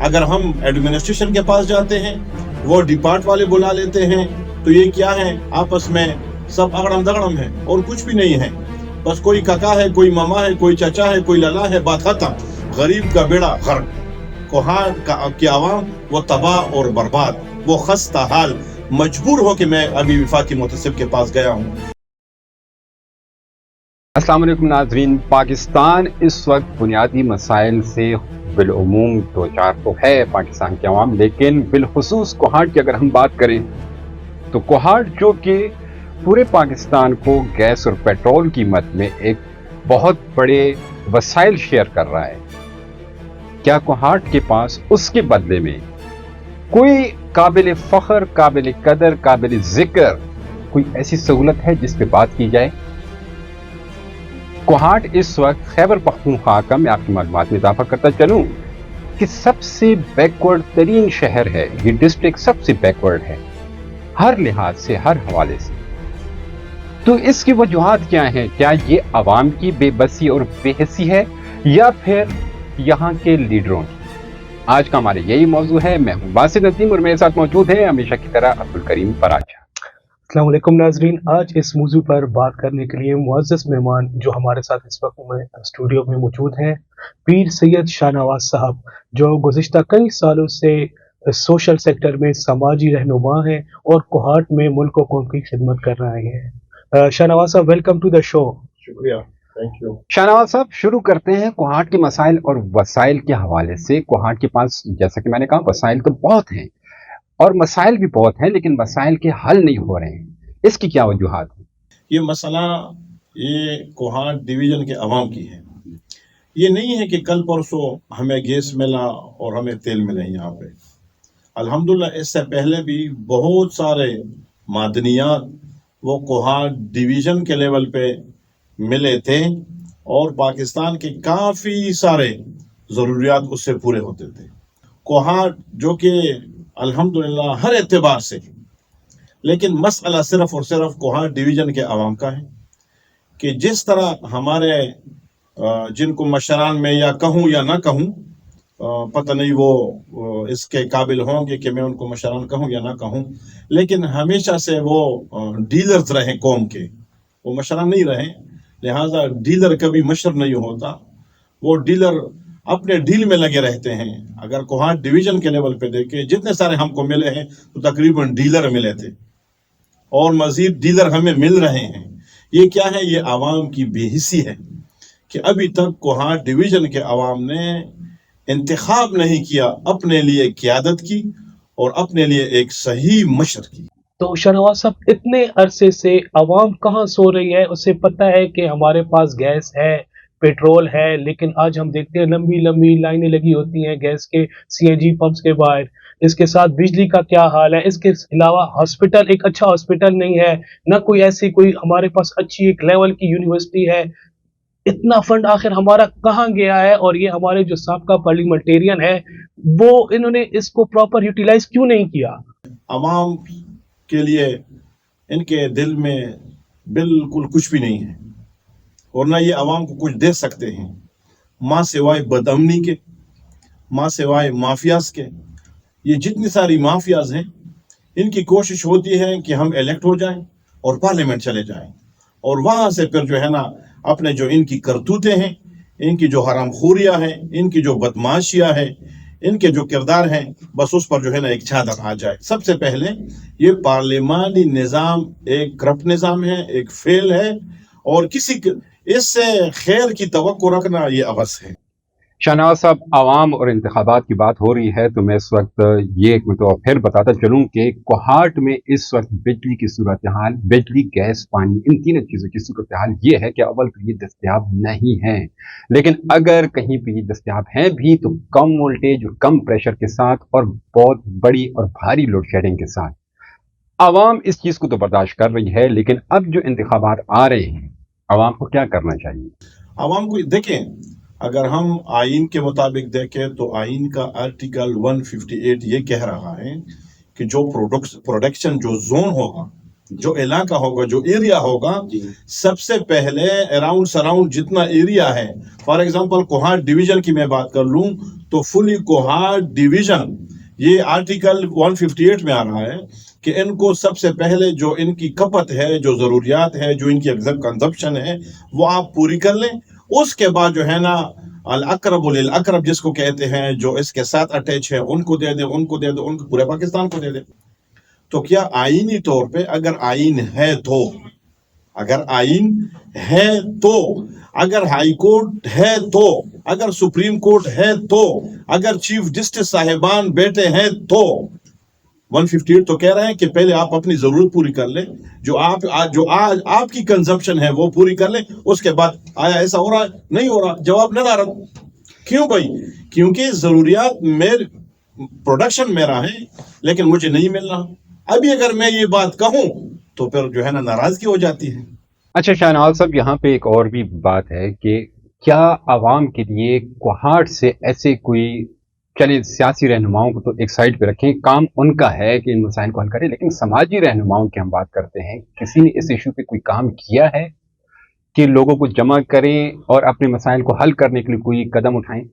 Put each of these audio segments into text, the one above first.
اگر ہم ایڈمنسٹریشن کے پاس جاتے ہیں وہ ڈپارٹ والے بلا لیتے ہیں تو یہ کیا ہے، آپس میں سب اگڑم دگڑم ہے اور کچھ بھی نہیں ہے. بس کوئی ککا ہے، کوئی ماما ہے، کوئی چچا ہے، کوئی لالا ہے، بات ختم. غریب کا بیڑا غرق. کوہاٹ کی عوام وہ تباہ اور برباد، وہ خستہ حال. مجبور ہو کہ میں ابھی وفاقی محتسب کے پاس گیا ہوں. السلام علیکم ناظرین. پاکستان اس وقت بنیادی مسائل سے بالعموم دو چار تو ہے پاکستان کے عوام، لیکن بالخصوص کوہاٹ کی اگر ہم بات کریں تو کوہاٹ جو کہ پورے پاکستان کو گیس اور پیٹرول قیمت میں ایک بہت بڑے وسائل شیئر کر رہا ہے، کیا کوہاٹ کے پاس اس کے بدلے میں کوئی قابل فخر، قابل قدر، قابل ذکر کوئی ایسی سہولت ہے جس پہ بات کی جائے؟ کوہاٹ اس وقت خیبر پختونخوا کا، میں آپ کی معلومات میں اضافہ کرتا چلوں کہ سب سے بیکورڈ ترین شہر ہے. یہ ڈسٹرکٹ سب سے بیکورڈ ہے ہر لحاظ سے، ہر حوالے سے. تو اس کی وجوہات کیا ہیں؟ کیا یہ عوام کی بے بسی اور بے حسی ہے یا پھر یہاں کے لیڈروں کی؟ آج کا ہمارے یہی موضوع ہے. میں ہوں باسط ندیم اور میرے ساتھ موجود ہیں ہمیشہ کی طرح عبدالکریم فراج. السلام علیکم ناظرین. آج اس موضوع پر بات کرنے کے لیے معزز مہمان جو ہمارے ساتھ اس وقت اسٹوڈیو میں موجود ہیں، پیر سید شاہ نواز صاحب، جو گزشتہ کئی سالوں سے سوشل سیکٹر میں سماجی رہنما ہیں اور کوہاٹ میں ملک و قوم کی خدمت کر رہے ہیں. شاہ نواز صاحب، ویلکم ٹو دا شو. شکریہ، تھینک یو. شاہ نواز صاحب، شروع کرتے ہیں کوہاٹ کے مسائل اور وسائل کے حوالے سے. کوہاٹ کے پاس جیسا کہ میں نے کہا وسائل تو بہت ہیں اور مسائل بھی بہت ہیں، لیکن مسائل کے حل نہیں ہو رہے ہیں. اس کی کیا وجوہات ہیں؟ یہ مسئلہ یہ کوہاٹ ڈویژن کے عوام کی ہے. یہ نہیں ہے کہ کل پرسوں ہمیں گیس ملا اور ہمیں تیل ملے یہاں پہ. الحمدللہ اس سے پہلے بھی بہت سارے معدنیات وہ کوہاٹ ڈویژن کے لیول پہ ملے تھے اور پاکستان کے کافی سارے ضروریات اس سے پورے ہوتے تھے. کوہاٹ جو کہ الحمدللہ ہر اعتبار سے، لیکن مسئلہ صرف اور صرف کوہاٹ ڈویژن کے عوام کا ہے کہ جس طرح ہمارے جن کو مشران میں یا کہوں یا نہ کہوں، پتہ نہیں وہ اس کے قابل ہوں گے کہ میں ان کو مشران کہوں یا نہ کہوں، لیکن ہمیشہ سے وہ ڈیلرز رہیں قوم کے، وہ مشران نہیں رہے. لہٰذا ڈیلر کبھی مشر نہیں ہوتا، وہ ڈیلر اپنے ڈیل میں لگے رہتے ہیں. اگر کوہاٹ ڈویژن کے لیول پہ دیکھیں جتنے سارے ہم کو ملے ہیں تو تقریباً ڈیلر ملے تھے اور مزید ڈیلر ہمیں مل رہے ہیں. یہ کیا ہے؟ یہ عوام کی بے حسی ہے کہ ابھی تک کوہاٹ ڈویژن کے عوام نے انتخاب نہیں کیا اپنے لیے قیادت کی اور اپنے لیے ایک صحیح مشر کی. تو شاہ نواز صاحب، اتنے عرصے سے عوام کہاں سو رہی ہے؟ اسے پتہ ہے کہ ہمارے پاس گیس ہے، پیٹرول ہے، لیکن آج ہم دیکھتے ہیں لمبی لمبی لائنیں لگی ہوتی ہیں گیس کے سی این جی پمپس کے باہر. اس کے ساتھ بجلی کا کیا حال ہے؟ اس کے علاوہ ہاسپٹل، ایک اچھا ہاسپٹل نہیں ہے، نہ کوئی ایسی کوئی ہمارے پاس اچھی ایک لیول کی یونیورسٹی ہے. اتنا فنڈ آخر ہمارا کہاں گیا ہے؟ اور یہ ہمارے جو سابقہ پارلیمنٹیرین ہے وہ انہوں نے اس کو پراپر یوٹیلائز کیوں نہیں کیا؟ عوام کے لیے ان کے دل میں بالکل کچھ بھی نہیں ہے اور نہ یہ عوام کو کچھ دے سکتے ہیں، ماں سوائے بدامنی کے، ماں سوائے مافیاز کے. یہ جتنی ساری مافیاز ہیں ان کی کوشش ہوتی ہے کہ ہم الیکٹ ہو جائیں اور پارلیمنٹ چلے جائیں اور وہاں سے پھر جو ہے نا اپنے جو ان کی کرتوتیں ہیں، ان کی جو حرام خوریاں ہیں، ان کی جو بدماشیاں ہیں، ان کے جو کردار ہیں، بس اس پر جو ہے نا ایک چادر آ جائے. سب سے پہلے یہ پارلیمانی نظام ایک کرپٹ نظام ہے، ایک فیل ہے اور کسی اس سے خیر کی توقع رکھنا یہ عبث ہے. شاہ نواز صاحب، عوام اور انتخابات کی بات ہو رہی ہے تو میں اس وقت یہ ایک مرتبہ پھر بتاتا چلوں کہ کوہاٹ میں اس وقت بجلی کی صورتحال، بجلی، گیس، پانی، ان تینوں چیزوں کی صورتحال یہ ہے کہ اول تو یہ دستیاب نہیں ہیں، لیکن اگر کہیں پہ یہ دستیاب ہیں بھی تو کم وولٹیج اور کم پریشر کے ساتھ اور بہت بڑی اور بھاری لوڈ شیڈنگ کے ساتھ. عوام اس چیز کو تو برداشت کر رہی ہے، لیکن اب جو انتخابات آ رہے ہیں عوام کو کیا کرنا چاہیے؟ عوام کو دیکھیں، اگر ہم آئین کے مطابق دیکھیں تو آئین کا آرٹیکل 158 یہ کہہ رہا ہے کہ جو پروڈکشن جو زون ہوگا، جو علاقہ ہوگا، جو ایریا ہوگا، سب سے پہلے اراؤنڈ سراؤنڈ جتنا ایریا ہے، فار ایگزامپل کوہاٹ ڈویژن کی میں بات کر لوں تو فلی کوہاٹ ڈویژن یہ آرٹیکل 158 میں آ رہا ہے کہ ان کو سب سے پہلے جو ان کی کھپت ہے، جو ضروریات ہے، جو ان کی کنزمپشن ہے، وہ آپ پوری کر لیں. اس کے بعد جو ہے نا الاقرب للاقرب جس کو کہتے ہیں، جو اس کے ساتھ اٹیچ ہے، ان کو دے دیں، ان کو دے دیں، ان کو پورے پاکستان کو دے دیں. تو کیا آئینی طور پہ اگر آئین ہے تو، اگر آئین ہے تو، اگر ہائی کورٹ ہے تو، اگر سپریم کورٹ ہے تو، اگر چیف جسٹس صاحبان بیٹے ہیں تو، 158 تو کہہ رہے ہیں کہ پہلے آپ اپنی ضرورت پوری کر لیں، جو آج آپ کی کنزمپشن ہے وہ پوری کر لیں. اس کے بعد آیا ایسا ہو رہا ہے؟ نہیں ہو رہا. جواب ندارت. کیوں بھائی؟ کیونکہ ضروریات پروڈکشن میرا ہے لیکن مجھے نہیں مل رہا. ابھی اگر میں یہ بات کہوں تو پھر جو ہے نا ناراضگی ہو جاتی ہے. اچھا شاہنواز صاحب، یہاں پہ ایک اور بھی بات ہے کہ کیا عوام کے لیے کوہاٹ سے ایسے کوئی، چلے سیاسی رہنماؤں کو تو ایک سائڈ پہ رکھیں، کام ان کا ہے کہ ان مسائل کو حل کریں، لیکن سماجی رہنماؤں کی ہم بات کرتے ہیں، کسی نے اس ایشو پہ کوئی کام کیا ہے کہ لوگوں کو جمع کریں اور اپنے مسائل کو حل کرنے کے لیے کوئی قدم اٹھائیں؟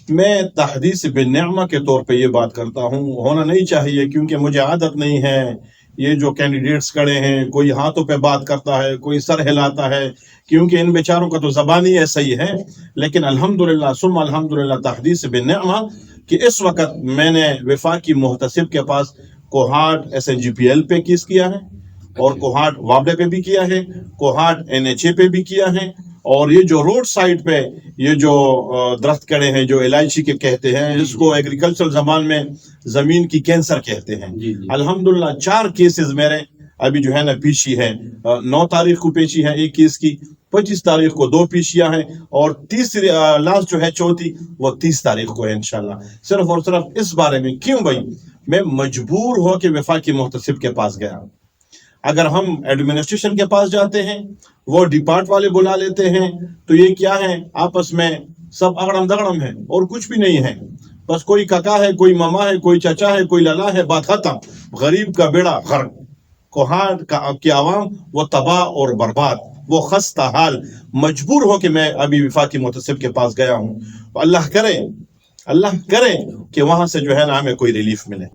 میں تحدیث بالنعمہ کے طور پہ یہ بات کرتا ہوں، ہونا نہیں چاہیے، کیونکہ مجھے عادت نہیں ہے یہ جو کینڈیڈیٹس کھڑے ہیں، کوئی ہاتھوں پہ بات کرتا ہے، کوئی سر ہلاتا ہے، کیونکہ ان بیچاروں کا تو زبان ہی ایسا ہی ہے. لیکن الحمدللہ ثم الحمدللہ تحدیث بالنعمہ کہ اس وقت میں نے وفاقی محتسب کے پاس کوہاٹ SNGPL پہ کیس کیا ہے، اور کوہاٹ وابڈے پہ بھی کیا ہے، کوہاٹ NHA پہ بھی کیا ہے. اور یہ جو روڈ سائڈ پہ یہ جو درخت کڑے ہیں، جو الائچی کے کہتے ہیں، اس کو ایگریکلچرل زبان میں زمین کی کینسر کہتے ہیں. الحمدللہ 4 کیسز میرے ابھی جو ہے نا پیشی ہے. 9 تاریخ کو پیشی ہے ایک کیس کی، 25 تاریخ کو 2 پیشیاں ہیں، اور تیسری لاسٹ جو ہے چوتھی وہ 30 تاریخ کو ہے انشاءاللہ. صرف اور صرف اس بارے میں. کیوں بھائی؟ میں مجبور ہو کے وفاقی محتسب کے پاس گیا. اگر ہم ایڈمنسٹریشن کے پاس جاتے ہیں، وہ ڈپارٹ والے بلا لیتے ہیں، تو یہ کیا ہے، آپس میں سب اگڑم دگڑم ہے اور کچھ بھی نہیں ہے. بس کوئی ککا ہے، کوئی ماما ہے، کوئی چچا ہے، کوئی لالا ہے، بات ختم. غریب کا بیڑا غرق. کوہاٹ کی عوام وہ تباہ اور برباد، وہ خستہ حال. مجبور ہو کہ میں ابھی وفاقی محتسب کے پاس گیا ہوں. اللہ کرے کہ وہاں سے جو ہے نا ہمیں کوئی ریلیف ملے.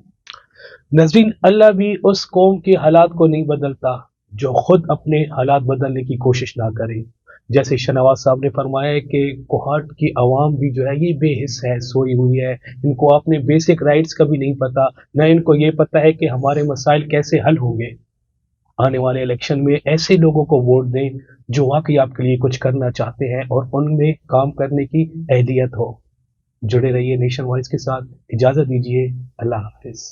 ناظرین، اللہ بھی اس قوم کے حالات کو نہیں بدلتا جو خود اپنے حالات بدلنے کی کوشش نہ کرے. جیسے شاہنواز صاحب نے فرمایا ہے کہ کوہاٹ کی عوام بھی جو ہے یہ بے حس ہے، سوئی ہوئی ہے. ان کو اپنے بیسک رائٹس کا بھی نہیں پتا، نہ ان کو یہ پتا ہے کہ ہمارے مسائل کیسے حل ہوں گے. آنے والے الیکشن میں ایسے لوگوں کو ووٹ دیں جو واقعی آپ کے لیے کچھ کرنا چاہتے ہیں اور ان میں کام کرنے کی اہلیت ہو. جڑے رہیے نیشن وائز کے ساتھ. اجازت دیجیے. اللہ حافظ.